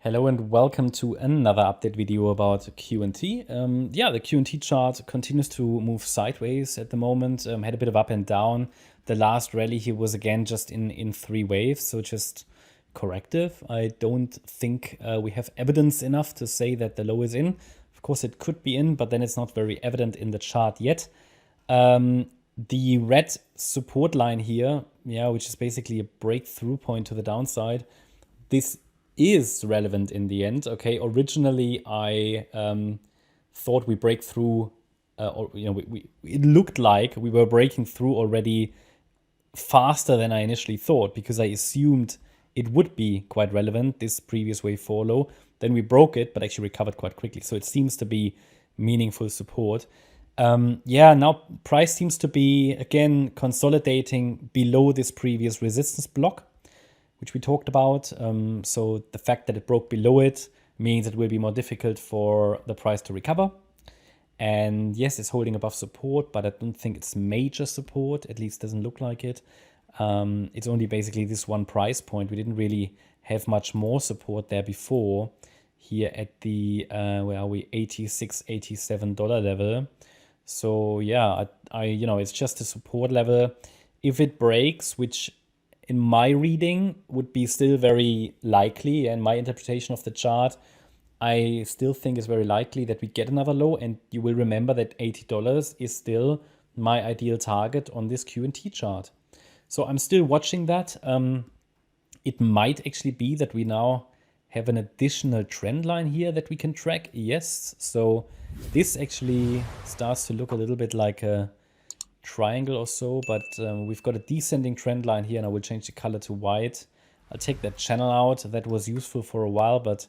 Hello and welcome to another update video about QNT. The QNT chart continues to move sideways at the moment. Had a bit of up and down. The last rally here was again just in three waves, so just corrective. I don't think we have evidence enough to say that the low is in. Of course, it could be in, but then it's not very evident in the chart yet. The red support line here, which is basically a breakthrough point to the downside. This is relevant in the end. Okay, originally I thought we break through, it looked like we were breaking through already faster than I initially thought, because I assumed it would be quite relevant, this previous wave 4 low. Then we broke it, but actually recovered quite quickly. So it seems to be meaningful support. Now price seems to be again consolidating below this previous resistance block, which we talked about. So the fact that it broke below it means it will be more difficult for the price to recover. And yes, it's holding above support, but I don't think it's major support, at least doesn't look like it. It's only basically this one price point. We didn't really have much more support there before, here at the, where are we, $86, $87 level. So yeah, it's just a support level. If it breaks, which in my reading would be still very likely, and my interpretation of the chart, I still think it's very likely that we get another low. And you will remember that $80 is still my ideal target on this QNT chart. So I'm still watching that. It might actually be that we now have an additional trend line here that we can track. Yes, so this actually starts to look a little bit like a triangle or so, but we've got a descending trend line here, and I will change the color to white. I'll take that channel out. That was useful for a while, but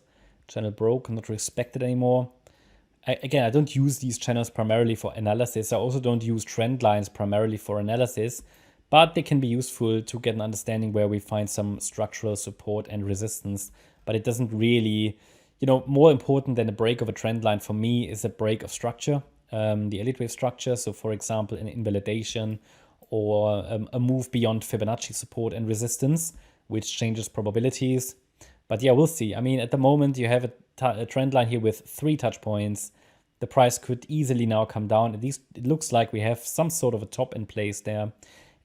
channel broke, not respected anymore. Again, I don't use these channels primarily for analysis. I also don't use trend lines primarily for analysis, but they can be useful to get an understanding where we find some structural support and resistance. But it doesn't really, more important than a break of a trend line for me is a break of structure. The elite wave structure. So for example, an invalidation or a move beyond Fibonacci support and resistance, which changes probabilities. But yeah, we'll see. I mean, at the moment you have a trend line here with 3 touch points. The price could easily now come down. At least it looks like we have some sort of a top in place there.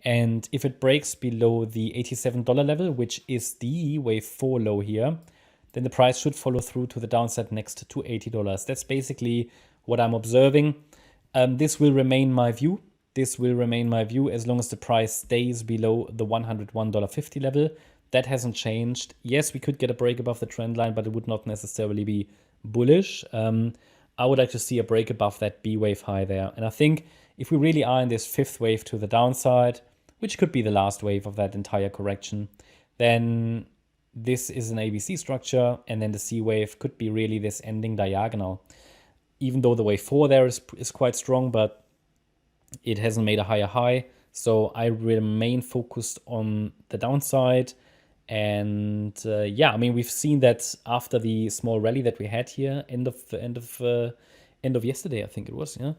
And if it breaks below the $87 level, which is the wave 4 low here, then the price should follow through to the downside next to $80. That's basically what I'm observing. This will remain my view. This will remain my view as long as the price stays below the $101.50 level. That hasn't changed. Yes, we could get a break above the trend line, but it would not necessarily be bullish. I would like to see a break above that B wave high there. And I think if we really are in this 5th wave to the downside, which could be the last wave of that entire correction, then this is an ABC structure, and then the C wave could be really this ending diagonal. Even though the wave 4 there is quite strong, but it hasn't made a higher high. So I remain focused on the downside. And I mean, we've seen that after the small rally that we had here, end of yesterday, I think it was. Yeah,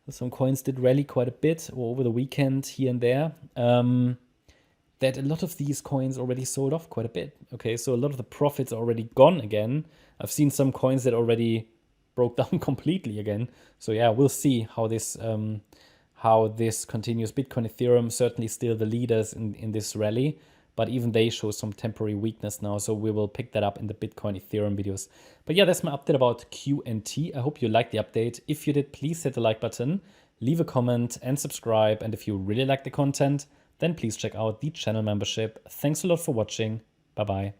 some coins did rally quite a bit over the weekend here and there. That a lot of these coins already sold off quite a bit. Okay, so a lot of the profits are already gone again. I've seen some coins that already broke down completely again. So yeah, we'll see how this continues. Bitcoin, Ethereum certainly still the leaders in this rally, but even they show some temporary weakness now. So we will pick that up in the Bitcoin, Ethereum videos. But yeah, that's my update about QNT. I hope you liked the update. If you did, please hit the like button, leave a comment and subscribe. And if you really like the content, then please check out the channel membership. Thanks a lot for watching. Bye-bye.